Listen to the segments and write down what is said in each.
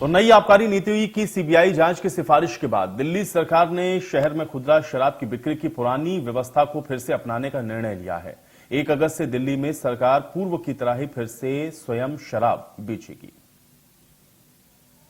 तो नई आबकारी नीति की सीबीआई जांच की सिफारिश के बाद दिल्ली सरकार ने शहर में खुदरा शराब की बिक्री की पुरानी व्यवस्था को फिर से अपनाने का निर्णय लिया है। 1 अगस्त से दिल्ली में सरकार पूर्व की तरह ही फिर से स्वयं शराब बेचेगी।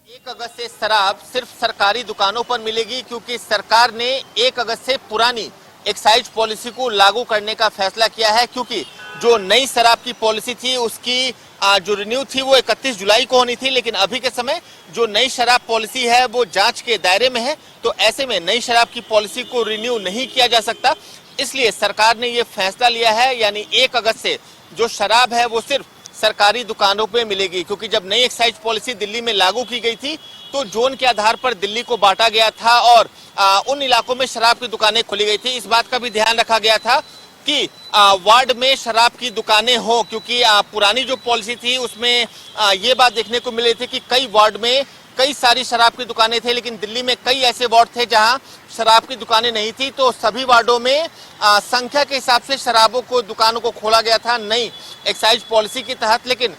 1 अगस्त से शराब सिर्फ सरकारी दुकानों पर मिलेगी, क्योंकि सरकार ने 1 अगस्त से पुरानी एक्साइज पॉलिसी को लागू करने का फैसला किया है। क्योंकि जो नई शराब की पॉलिसी थी उसकी जो रिन्यू थी वो 31 जुलाई को होनी थी, लेकिन अभी के समय जो नई शराब पॉलिसी है वो जांच के दायरे में है। तो ऐसे में नई शराब की पॉलिसी को रिन्यू नहीं किया जा सकता, इसलिए सरकार ने ये फैसला लिया है। यानी 1 अगस्त से जो शराब है वो सिर्फ सरकारी दुकानों पे मिलेगी। क्योंकि जब नई एक्साइज पॉलिसी दिल्ली में लागू की गई थी तो जोन के आधार पर दिल्ली को बांटा गया था और उन इलाकों में शराब की दुकानें खोली गई थी। इस बात का भी ध्यान रखा गया था कि वार्ड में शराब की दुकानें हो, क्योंकि पुरानी जो पॉलिसी थी उसमें ये बात देखने को मिली थी कि कई वार्ड में कई सारी शराब की दुकानें थे, लेकिन दिल्ली में कई ऐसे वार्ड थे जहां शराब की दुकानें नहीं थी। तो सभी वार्डों में संख्या के हिसाब से शराबों को दुकानों को खोला गया था नई एक्साइज पॉलिसी के तहत। लेकिन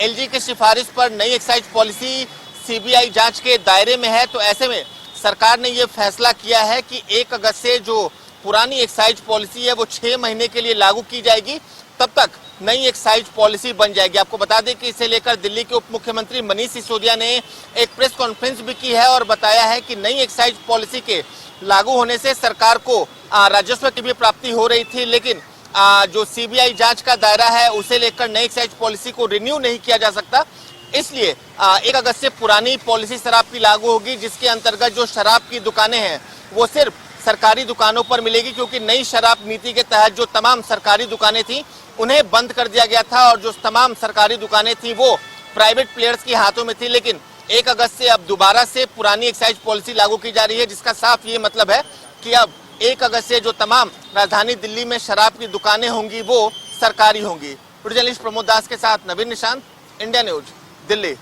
एलजी की सिफारिश पर नई एक्साइज पॉलिसी सीबीआई जांच के दायरे में है। तो ऐसे में सरकार ने यह फैसला किया है कि 1 अगस्त से जो पुरानी एक्साइज पॉलिसी है वो 6 महीने के लिए लागू की जाएगी, तब तक नई एक्साइज पॉलिसी बन जाएगी। आपको बता दें कि इसे लेकर दिल्ली के उप मुख्यमंत्री मनीष सिसोदिया ने एक प्रेस कॉन्फ्रेंस भी की है और बताया है कि नई एक्साइज पॉलिसी के लागू होने से सरकार को राजस्व की भी प्राप्ति हो रही थी, लेकिन जो सीबीआई जांच का दायरा है उसे लेकर नई एक्साइज पॉलिसी को रिन्यू नहीं किया जा सकता। इसलिए 1 अगस्त से पुरानी पॉलिसी शराब की लागू होगी, जिसके अंतर्गत जो शराब की दुकानें हैं वो सिर्फ सरकारी दुकानों पर मिलेगी। क्योंकि नई शराब नीति के तहत जो तमाम सरकारी दुकानें थी उन्हें बंद कर दिया गया था और जो तमाम सरकारी दुकानें थी वो प्राइवेट प्लेयर्स के हाथों में थी। लेकिन 1 अगस्त से अब दोबारा से पुरानी एक्साइज पॉलिसी लागू की जा रही है, जिसका साफ ये मतलब है कि अब 1 अगस्त से जो तमाम राजधानी दिल्ली में शराब की दुकानें होंगी वो सरकारी होंगी। जर्नलिस्ट प्रमोद दास के साथ नवीन निशांत, इंडिया न्यूज, दिल्ली।